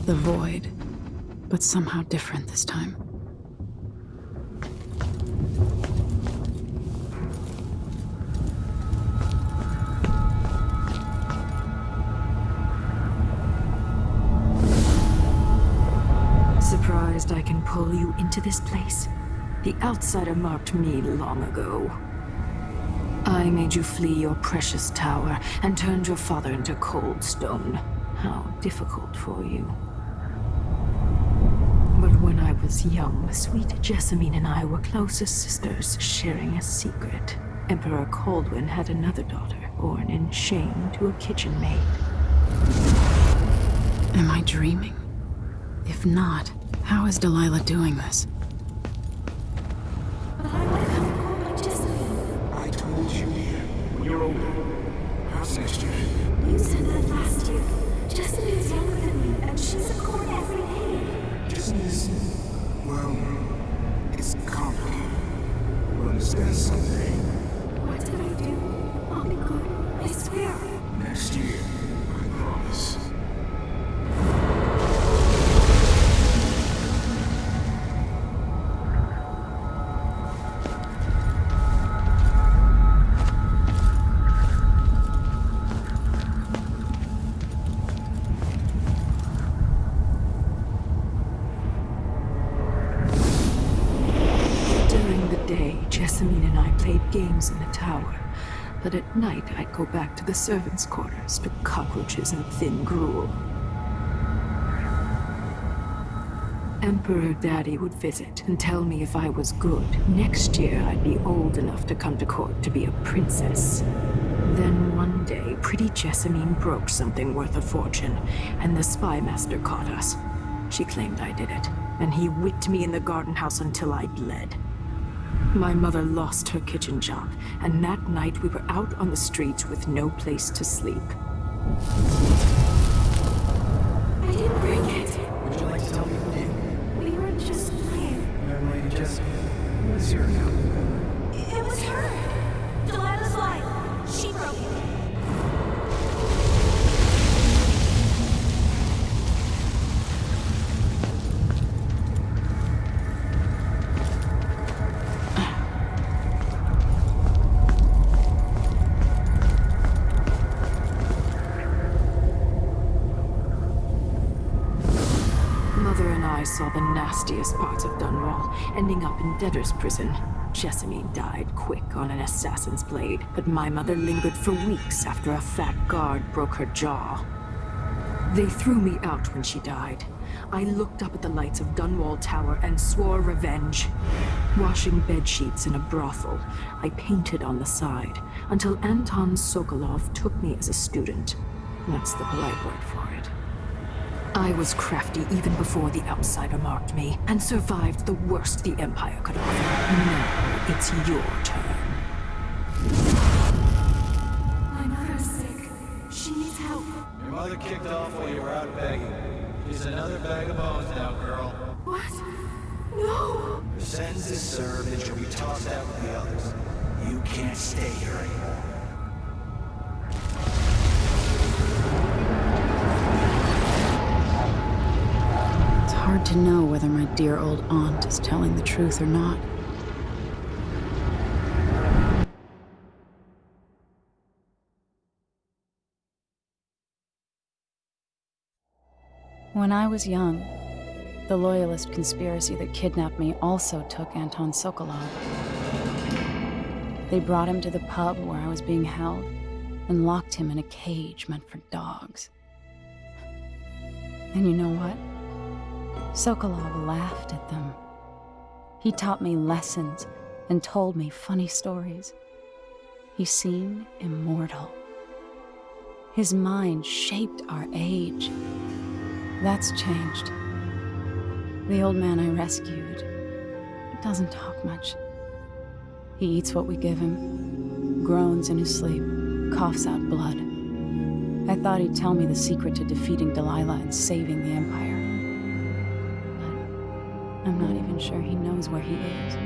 the void, but somehow different this time. Surprised I can pull you into this place? The outsider marked me long ago. I made you flee your precious tower and turned your father into cold stone. How difficult for you. But when I was young, sweet Jessamine and I were close as sisters, sharing a secret. Emperor Kaldwin had another daughter, born in shame to a kitchen maid. Am I dreaming? If not, how is Delilah doing this? But I would have come called by Jessamine. I told you, dear, when you're older. How's next year? You said that last year. Jessamine's younger than me, and she's at court every day. Disney is, well, it's complicated. We'll understand someday. What did I do? I'll be good. I swear. Next year, I promise. Jessamine and I played games in the tower, but at night I'd go back to the servants' quarters to cockroaches and thin gruel. Emperor Daddy would visit and tell me if I was good. Next year I'd be old enough to come to court to be a princess. Then one day, pretty Jessamine broke something worth a fortune, and the spy master caught us. She claimed I did it, and he whipped me in the garden house until I bled. My mother lost her kitchen job, and that night we were out on the streets with no place to sleep. I didn't bring it. Would you like to tell me who did? We were just playing. Young lady Jessica, who is here now? It was her. Delilah's line. She broke it. I saw the nastiest parts of Dunwall, ending up in debtor's prison. Jessamine died quick on an assassin's blade, but my mother lingered for weeks after a fat guard broke her jaw. They threw me out when she died. I looked up at the lights of Dunwall Tower and swore revenge. Washing bedsheets in a brothel, I painted on the side, until Anton Sokolov took me as a student. That's the polite word for it. I was crafty even before the outsider marked me, and survived the worst the Empire could offer. Now it's your turn. My mother's sick. She needs help. Your mother kicked off while you were out begging. She's another bag of bones now, girl. What? No! Your sentence is served and she'll be tossed out with the others. You can't stay here anymore. Hard to know whether my dear old aunt is telling the truth or not. When I was young, the Loyalist conspiracy that kidnapped me also took Anton Sokolov. They brought him to the pub where I was being held and locked him in a cage meant for dogs. And you know what? Sokolov laughed at them. He taught me lessons and told me funny stories. He seemed immortal. His mind shaped our age. That's changed. The old man I rescued doesn't talk much. He eats what we give him, groans in his sleep, coughs out blood. I thought he'd tell me the secret to defeating Delilah and saving the Empire. But I'm not even sure he knows where he is.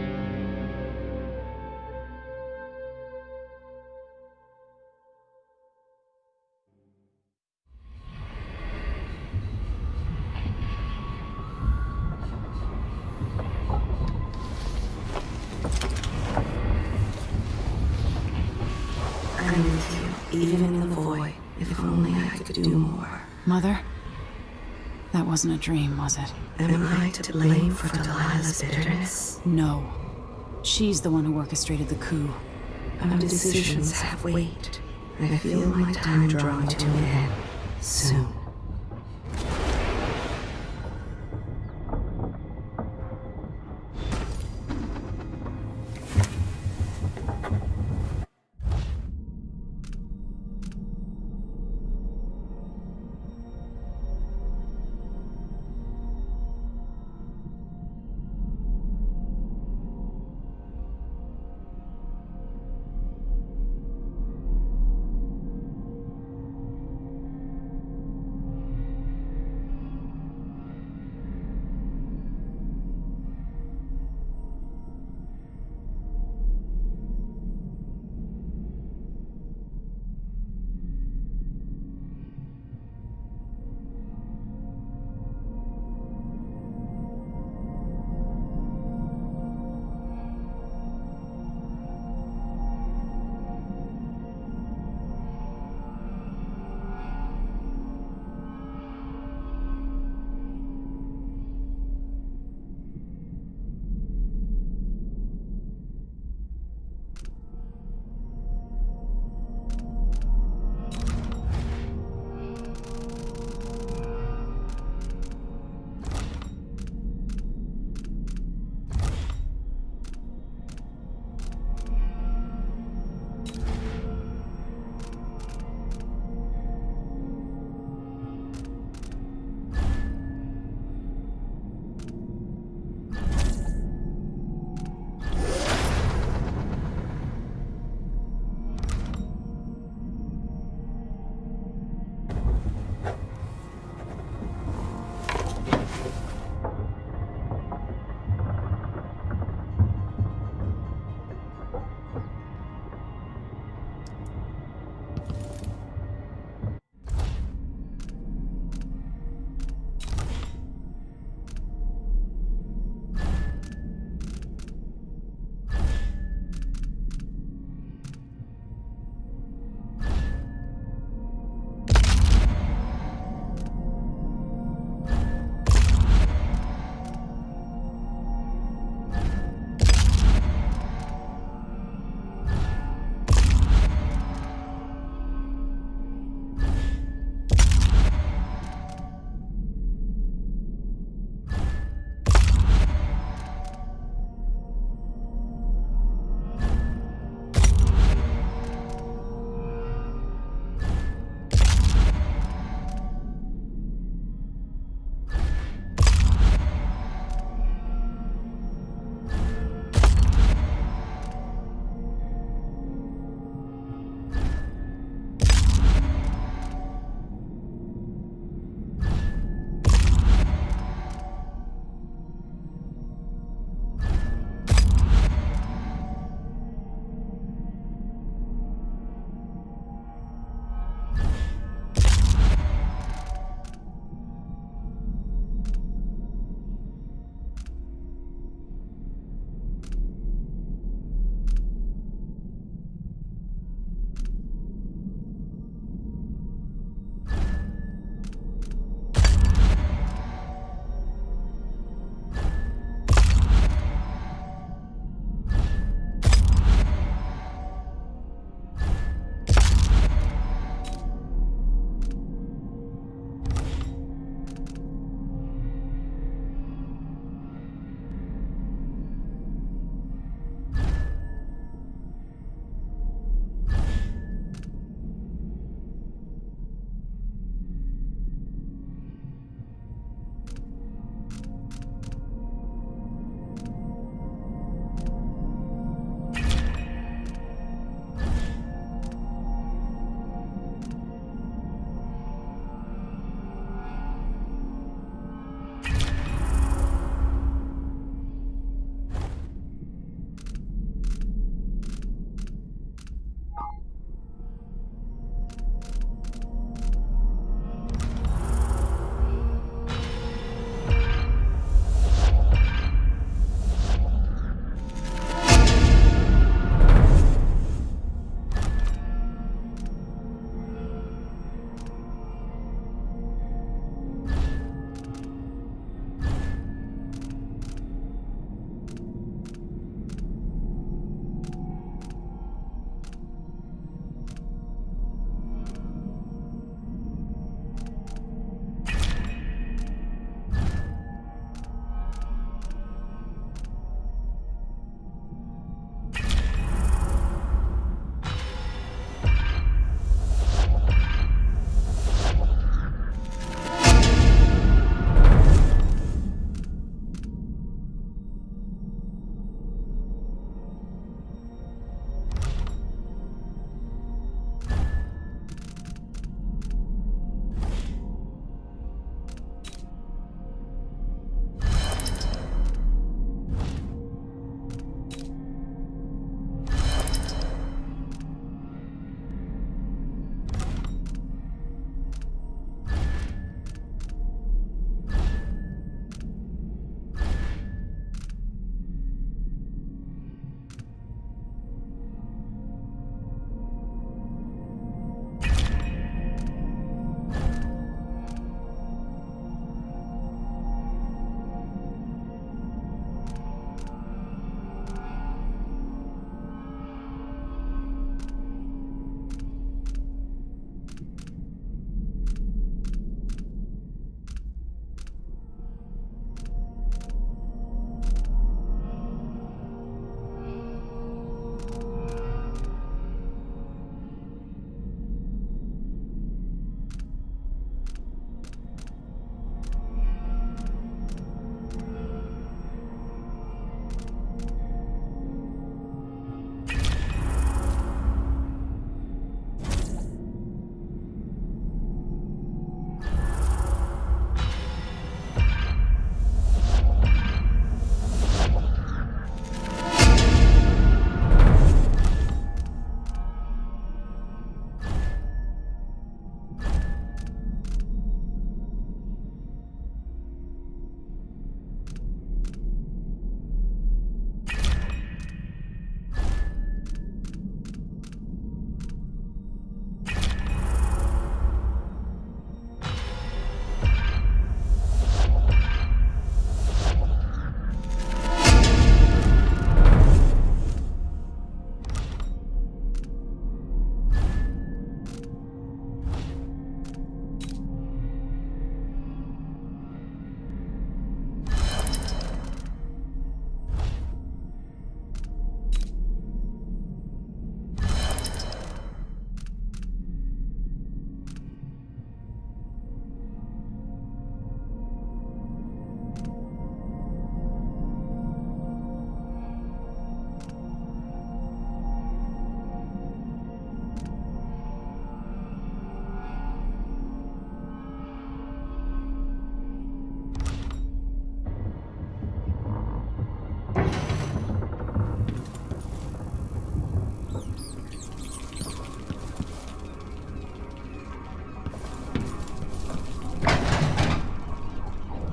even in the void, if only I could do more. Mother? That wasn't a dream, was it? Am I to blame for Delilah's bitterness? No. She's the one who orchestrated the coup. Our decisions have weight. I feel my time drawing to an end. Soon.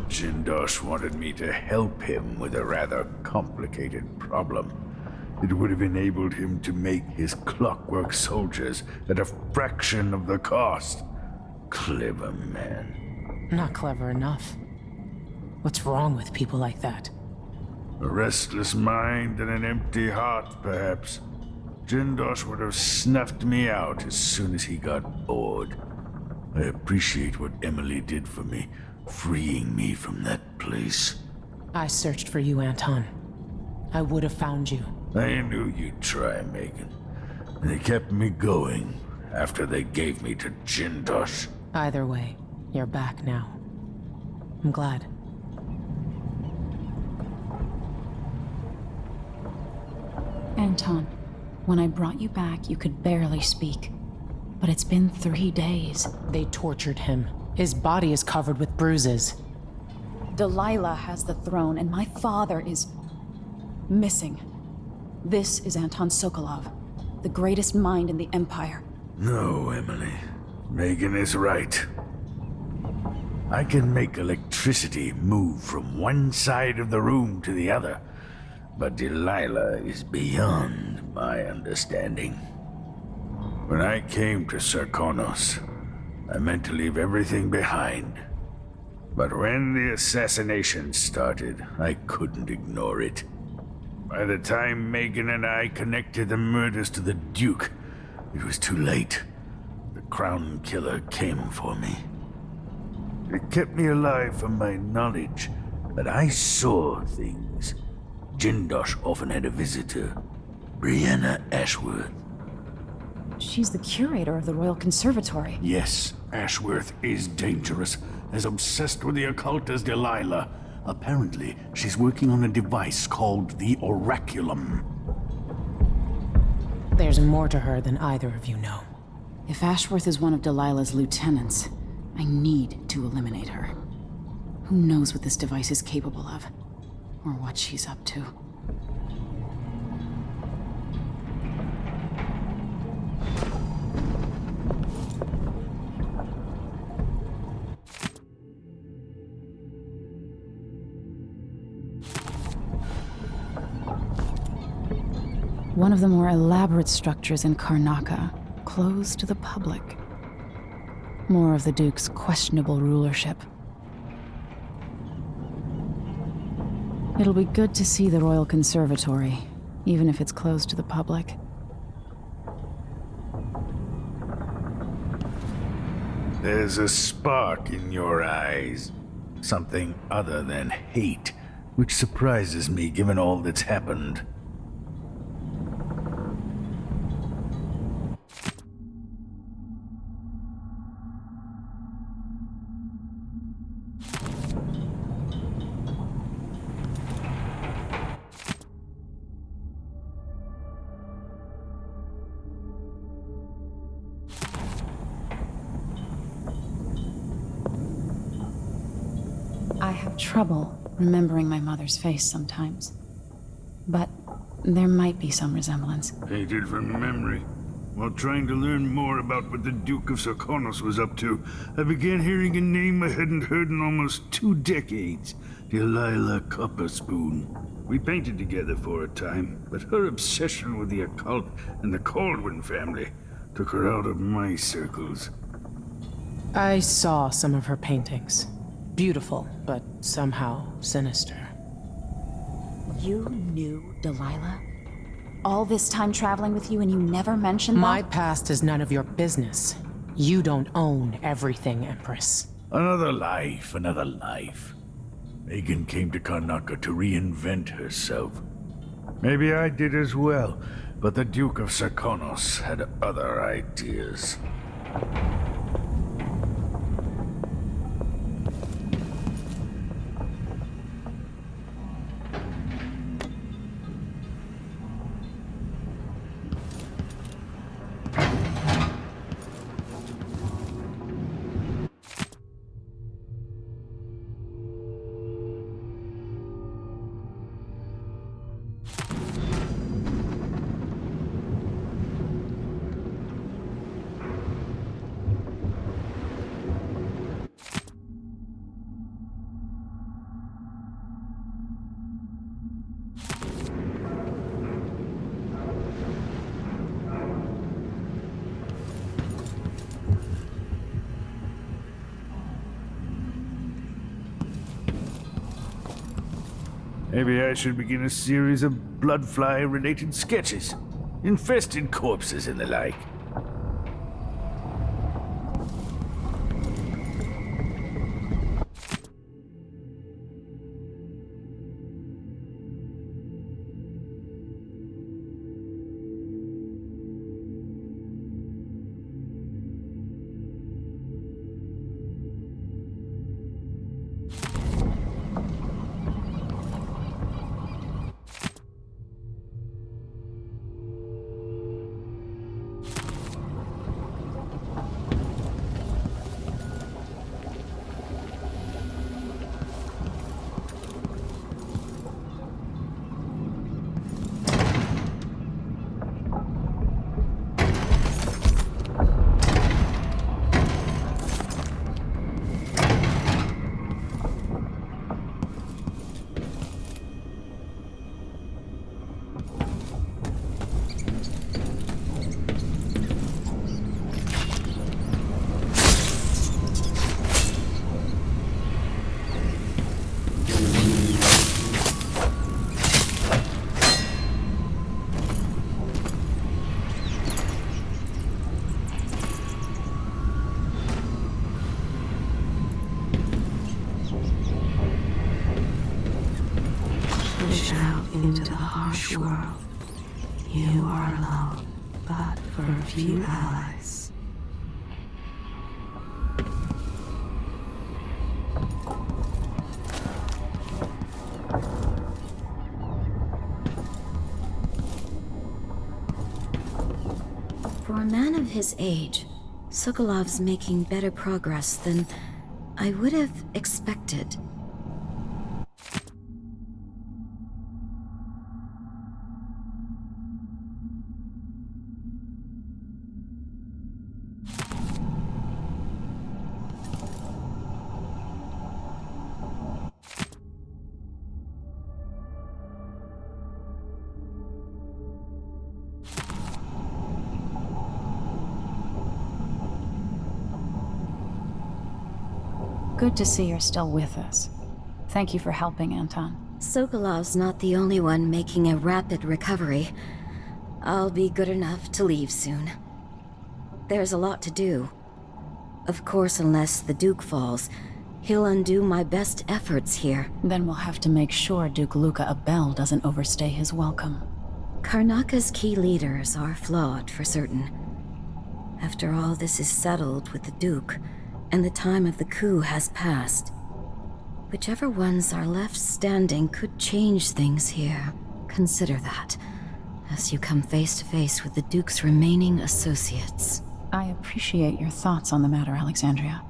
Jindosh wanted me to help him with a rather complicated problem. It would have enabled him to make his clockwork soldiers at a fraction of the cost. Clever man. Not clever enough. What's wrong with people like that? A restless mind and an empty heart, perhaps. Jindosh would have snuffed me out as soon as he got bored. I appreciate what Emily did for me, freeing me from that place. I searched for you, Anton. I would have found you. I knew you'd try, Megan. They kept me going after they gave me to Jindosh. Either way, you're back now. I'm glad. Anton, when I brought you back, you could barely speak. But it's been 3 days. They tortured him. His body is covered with bruises. Delilah has the throne, and my father is missing. This is Anton Sokolov, the greatest mind in the Empire. No, Emily. Megan is right. I can make electricity move from one side of the room to the other, but Delilah is beyond my understanding. When I came to Sarkonos, I meant to leave everything behind. But when the assassination started, I couldn't ignore it. By the time Megan and I connected the murders to the Duke, it was too late. The Crown Killer came for me. It kept me alive from my knowledge that I saw things. Jindosh often had a visitor, Brianna Ashworth. She's the curator of the Royal Conservatory. Yes, Ashworth is dangerous, as obsessed with the occult as Delilah. Apparently, she's working on a device called the Oraculum. There's more to her than either of you know. If Ashworth is one of Delilah's lieutenants, I need to eliminate her. Who knows what this device is capable of, or what she's up to. One of the more elaborate structures in Karnaca, closed to the public. More of the Duke's questionable rulership. It'll be good to see the Royal Conservatory, even if it's closed to the public. There's a spark in your eyes. Something other than hate, which surprises me given all that's happened. I have trouble remembering my mother's face sometimes. But there might be some resemblance. Hated from memory. While trying to learn more about what the Duke of Sarkonos was up to, I began hearing a name I hadn't heard in almost 2 decades. Delilah Copperspoon. We painted together for a time, but her obsession with the occult and the Caldwin family took her out of my circles. I saw some of her paintings. Beautiful, but somehow sinister. You knew Delilah? All this time traveling with you and you never mentioned My that? past is none of your business. You don't own everything, Empress. Another life, another life. Megan came to Karnaca to reinvent herself. Maybe I did as well, but the Duke of Sarkonos had other ideas. Maybe I should begin a series of bloodfly-related sketches. Infested corpses and the like. Push out into the harsh world. You are alone, but for a few allies. For a man of his age, Sokolov's making better progress than I would have expected. Good to see you're still with us. Thank you for helping, Anton. Sokolov's not the only one making a rapid recovery. I'll be good enough to leave soon. There's a lot to do. Of course, unless the Duke falls, he'll undo my best efforts here. Then we'll have to make sure Duke Luca Abel doesn't overstay his welcome. Karnaka's key leaders are flawed, for certain. After all this is settled with the Duke, and the time of the coup has passed, whichever ones are left standing could change things here. Consider that, as you come face to face with the Duke's remaining associates. I appreciate your thoughts on the matter, Alexandria.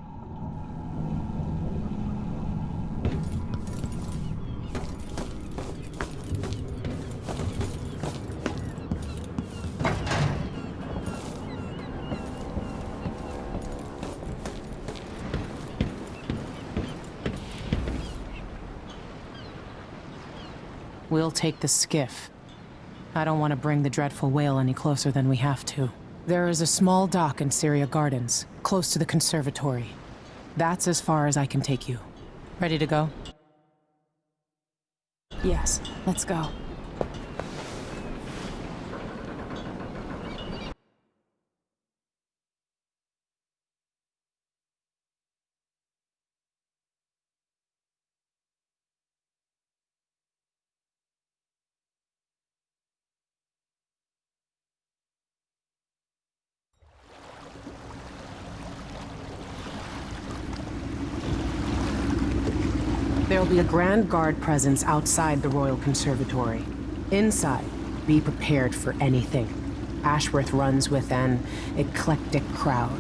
We'll take the skiff. I don't want to bring the dreadful whale any closer than we have to. There is a small dock in Syria Gardens, close to the conservatory. That's as far as I can take you. Ready to go? Yes, let's go. There'll be a Grand Guard presence outside the Royal Conservatory. Inside, be prepared for anything. Ashworth runs with an eclectic crowd.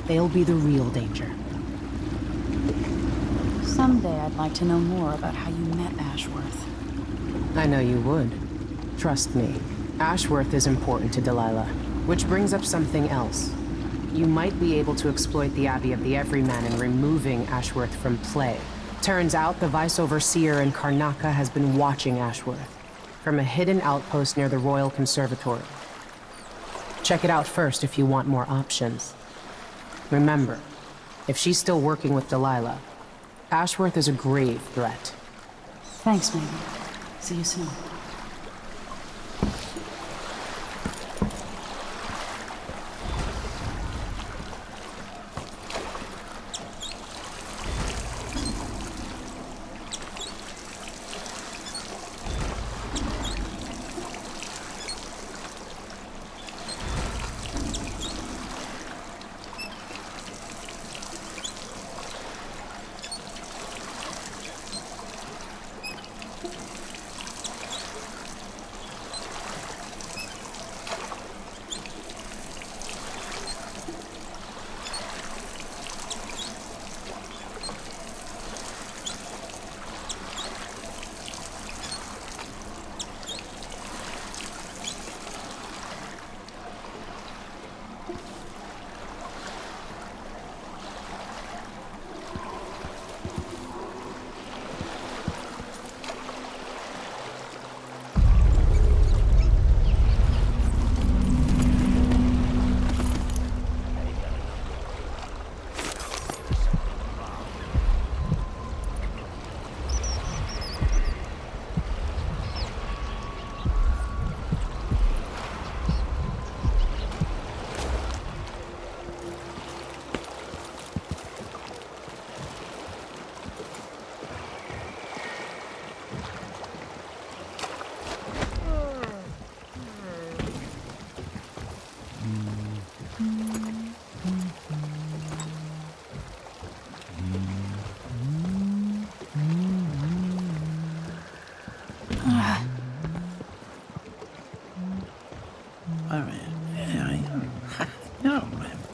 They'll be the real danger. Someday I'd like to know more about how you met Ashworth. I know you would. Trust me. Ashworth is important to Delilah. Which brings up something else. You might be able to exploit the Abbey of the Everyman in removing Ashworth from play. Turns out the Vice Overseer in Karnaka has been watching Ashworth from a hidden outpost near the Royal Conservatory. Check it out first if you want more options. Remember, if she's still working with Delilah, Ashworth is a grave threat. Thanks, Megan. See you soon.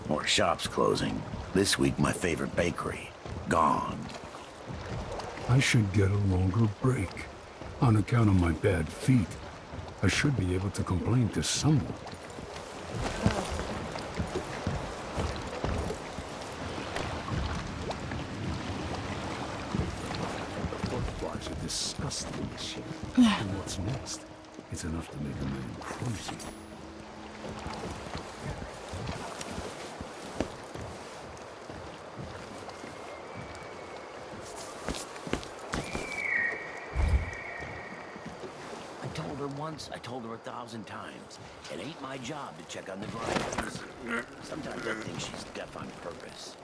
More shops closing. This week, my favorite bakery. Gone. I should get a longer break. On account of my bad feet, I should be able to complain to someone. The pork flies are disgusting this year. And what's next? It's enough to make a man crazy. I told her 1,000 times. It ain't my job to check on the drivers. Sometimes I think she's deaf on purpose.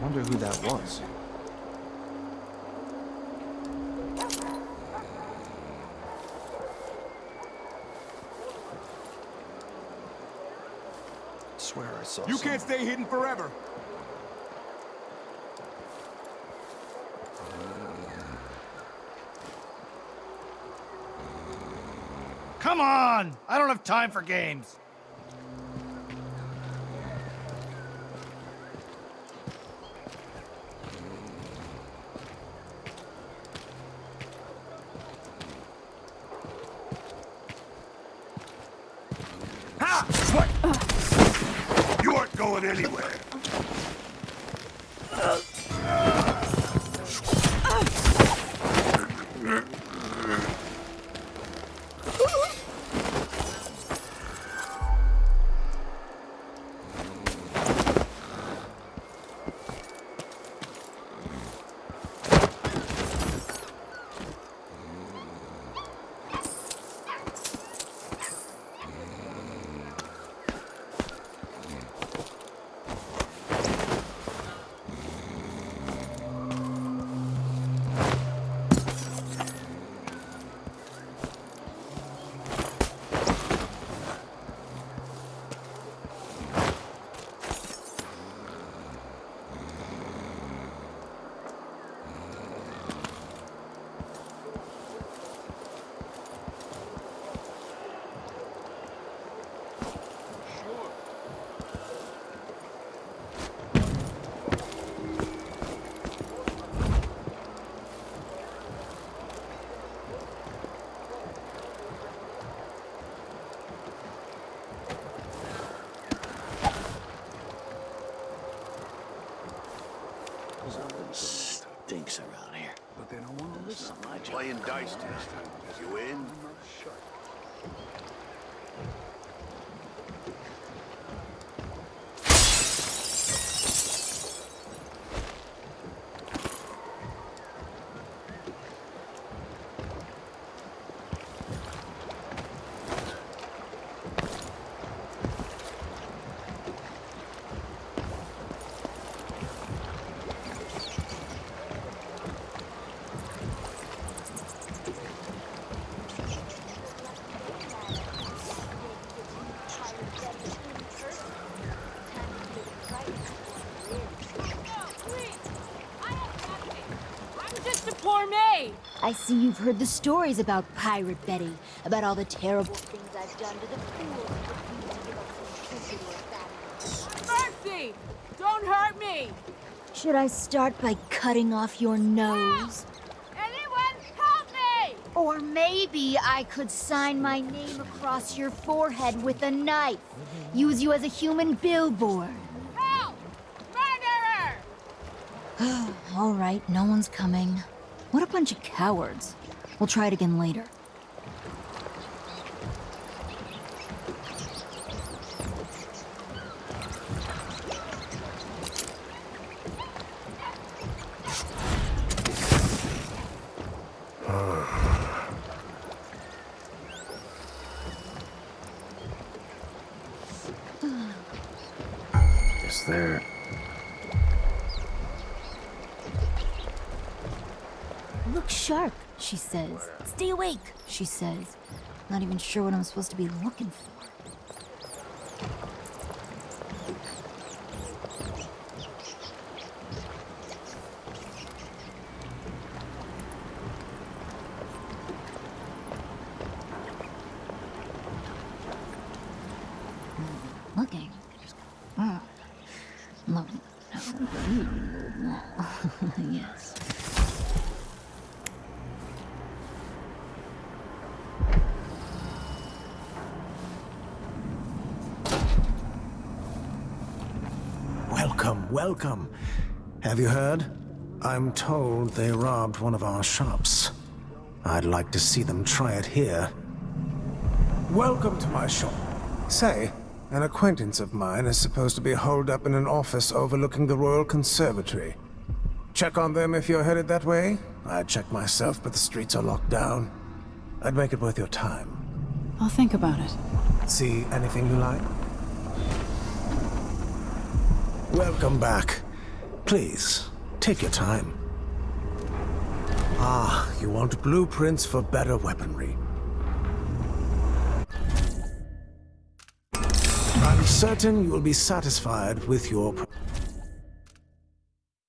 Wonder who that was. Swear I saw. You can't stay hidden forever. Come on! I don't have time for games. You aren't going anywhere. Stinks around here. But they don't want to listen. Playing dice test. You in? I see you've heard the stories about Pirate Betty, about all the terrible things I've done to the fools who refuse to give us electricity or that. Mercy! Don't hurt me! Should I start by cutting off your nose? Anyone help me! Or maybe I could sign my name across your forehead with a knife. Use you as a human billboard. Help! Murderer! All right, no one's coming. What a bunch of cowards. We'll try it again later. Is there... Look sharp, she says. Stay awake, she says. Not even sure what I'm supposed to be looking for. Looking. Lovely. Yes. Welcome. Have you heard? I'm told they robbed one of our shops. I'd like to see them try it here. Welcome to my shop. Say, an acquaintance of mine is supposed to be holed up in an office overlooking the Royal Conservatory. Check on them if you're headed that way. I'd check myself, but the streets are locked down. I'd make it worth your time. I'll think about it. See anything you like? Welcome back. Please, take your time. Ah, you want blueprints for better weaponry. I'm certain you will be satisfied with your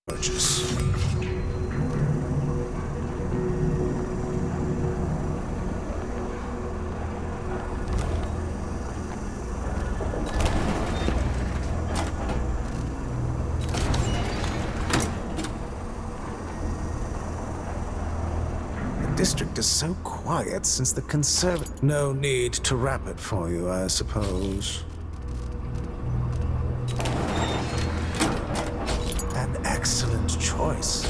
purchase. The district is so quiet since the conservative... No need to wrap it for you, I suppose. An excellent choice.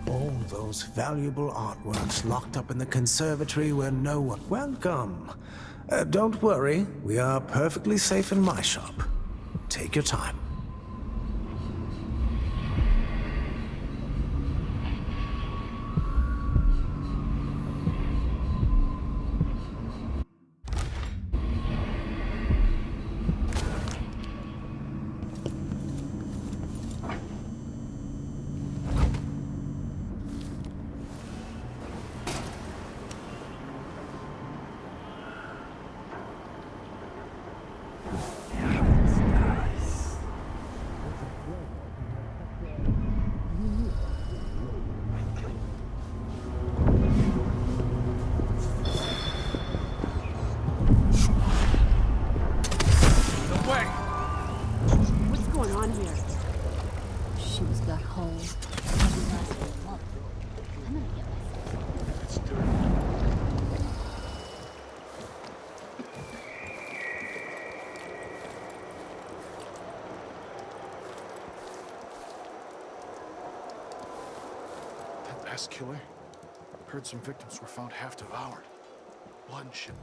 All those valuable artworks locked up in the conservatory where no one... Welcome. Don't worry, we are perfectly safe in my shop. Take your time. she was got home. Maybe lasted a month. I'm gonna get myself. It's dirty. That last killer? Heard some victims were found half devoured. Blood shit.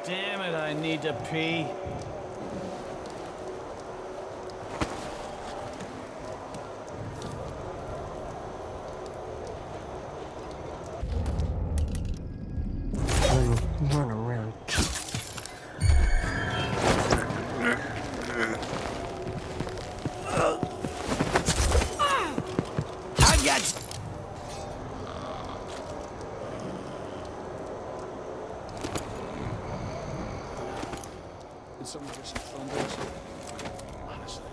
Damn it, I need to pee. Run around. I got Did someone get some phone bills? Honestly.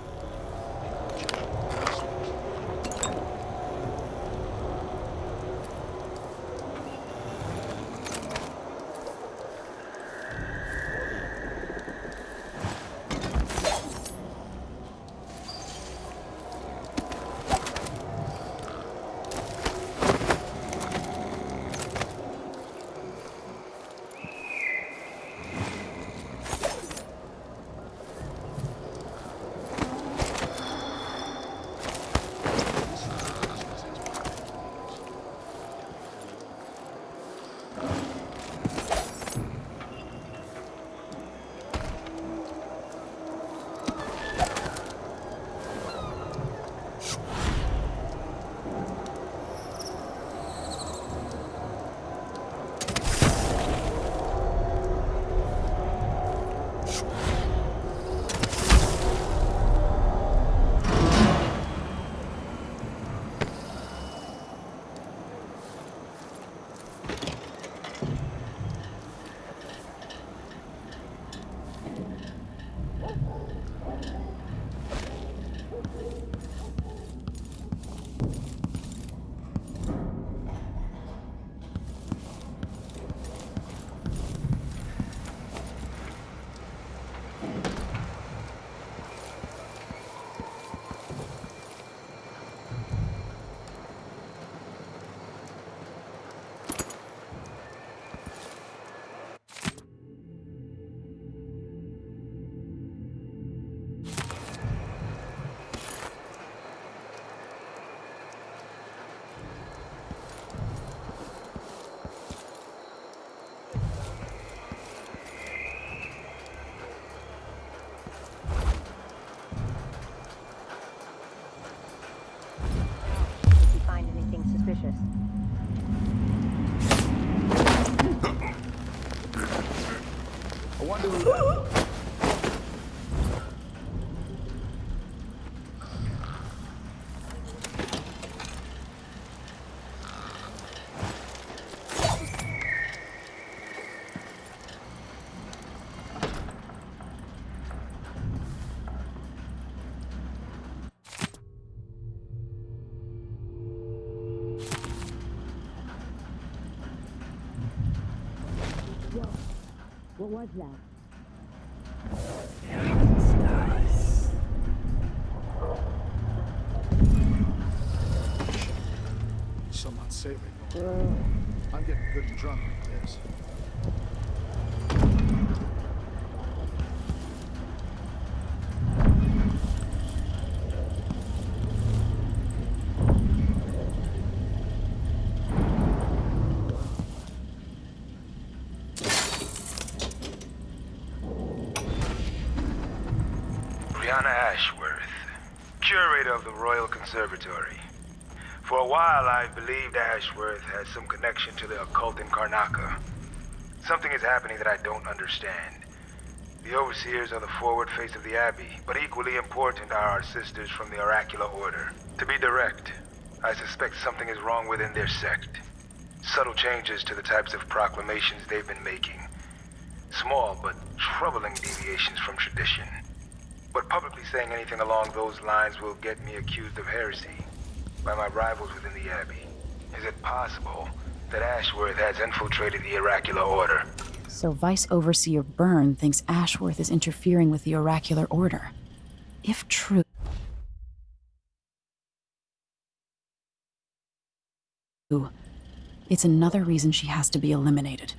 was that? Some unsavory going. I'm getting good and drunk like this. Brianna Ashworth, curator of the Royal Conservatory. For a while, I've believed Ashworth has some connection to the occult in Karnaca. Something is happening that I don't understand. The Overseers are the forward face of the Abbey, but equally important are our sisters from the Oracular Order. To be direct, I suspect something is wrong within their sect. Subtle changes to the types of proclamations they've been making. Small but troubling deviations from tradition. But publicly saying anything along those lines will get me accused of heresy by my rivals within the Abbey. Is it possible that Ashworth has infiltrated the Oracular Order? So Vice Overseer Byrne thinks Ashworth is interfering with the Oracular Order. If true, it's another reason she has to be eliminated.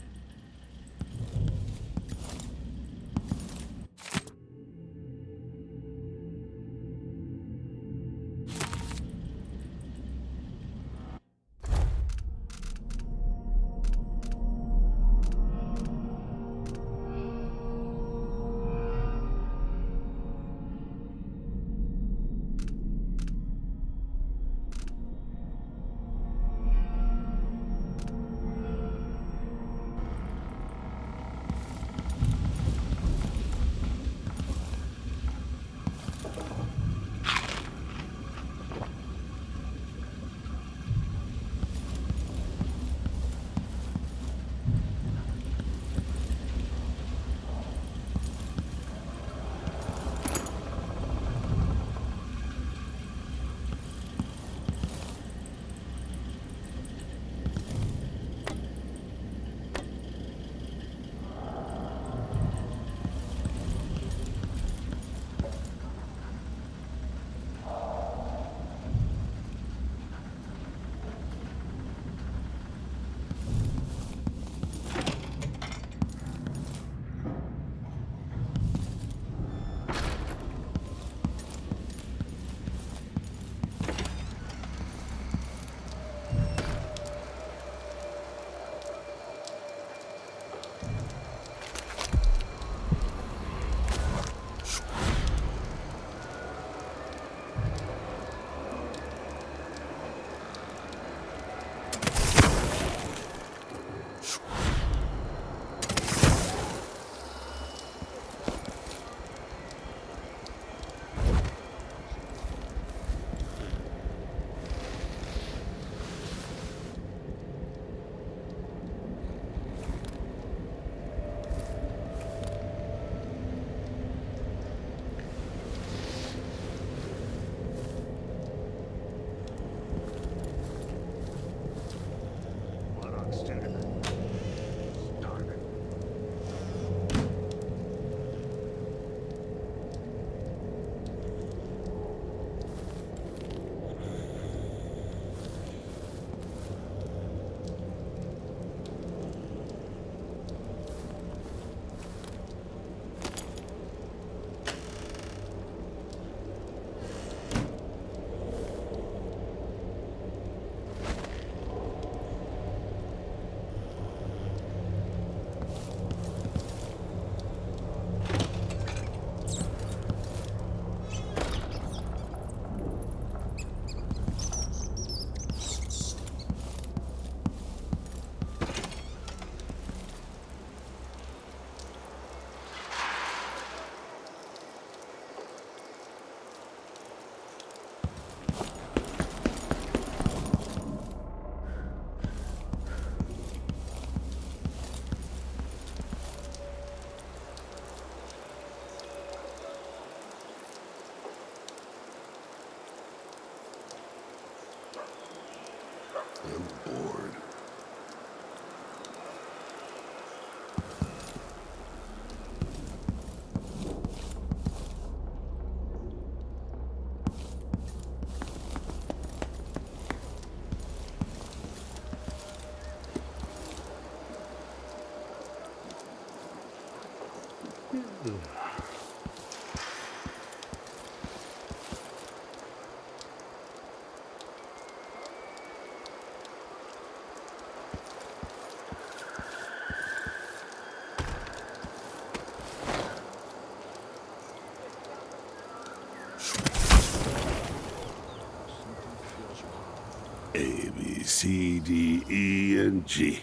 A, B, C, D, E, and G.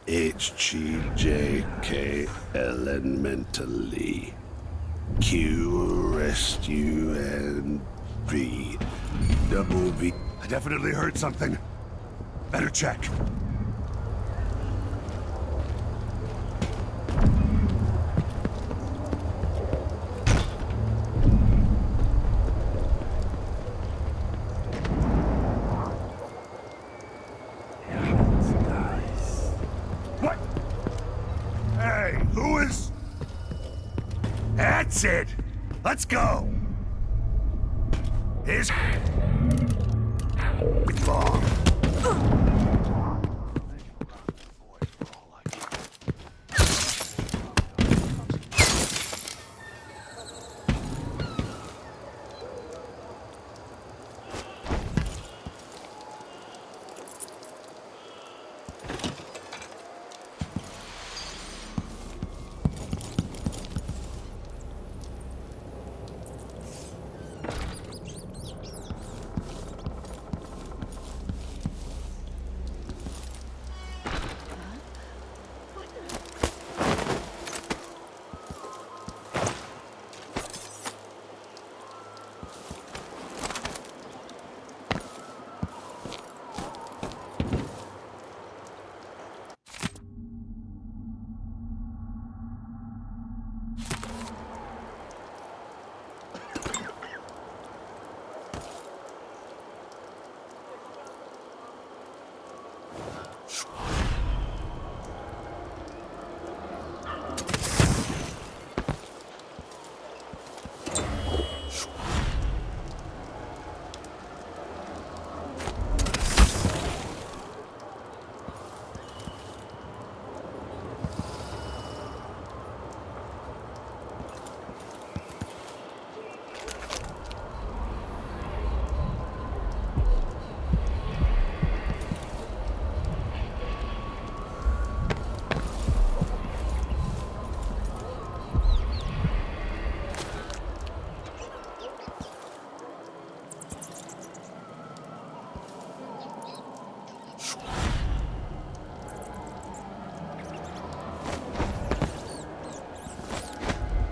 H, G, J, K, L, and mentally. Q, rest, U, and V. Double V. I definitely heard something. Better check. What? Hey, who is... That's it! Let's go! Here's... Bomb.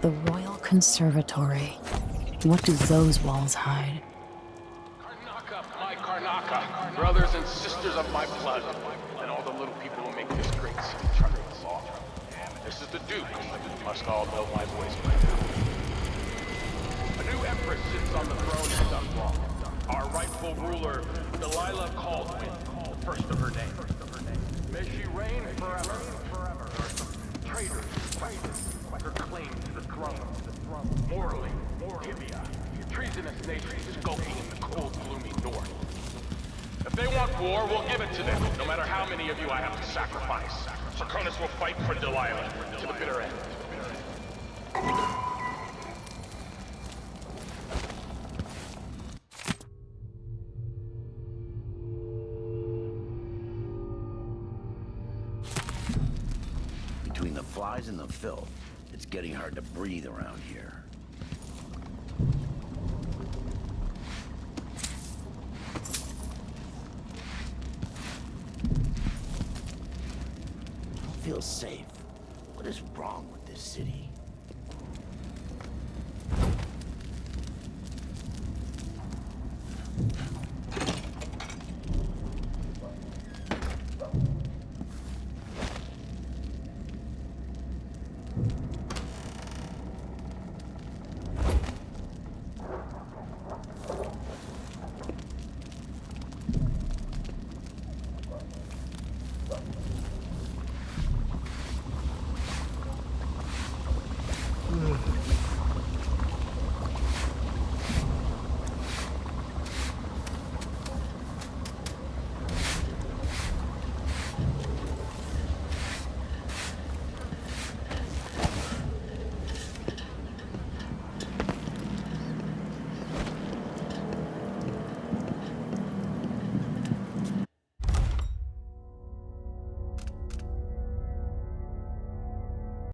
The Royal Conservatory. What do those walls hide? Karnaka, my Karnaka, brothers and sisters of my blood, and all the little people who make this great city charter of law. This is the Duke. You must all know my voice by now. A new empress sits on the throne in Dunwall. Our rightful ruler, Delilah Caldwin, the first of her name. May she reign forever. Traitors, like her claim to the throne. Morally, Tibia, treasonous nations skulking in the cold, gloomy north. If they want war, we'll give it to them, no matter how many of you I have to sacrifice. Serkonis will fight for Delilah to the bitter end. Between the flies and the filth, it's getting hard to breathe around here. I don't feel safe. What is wrong with this city?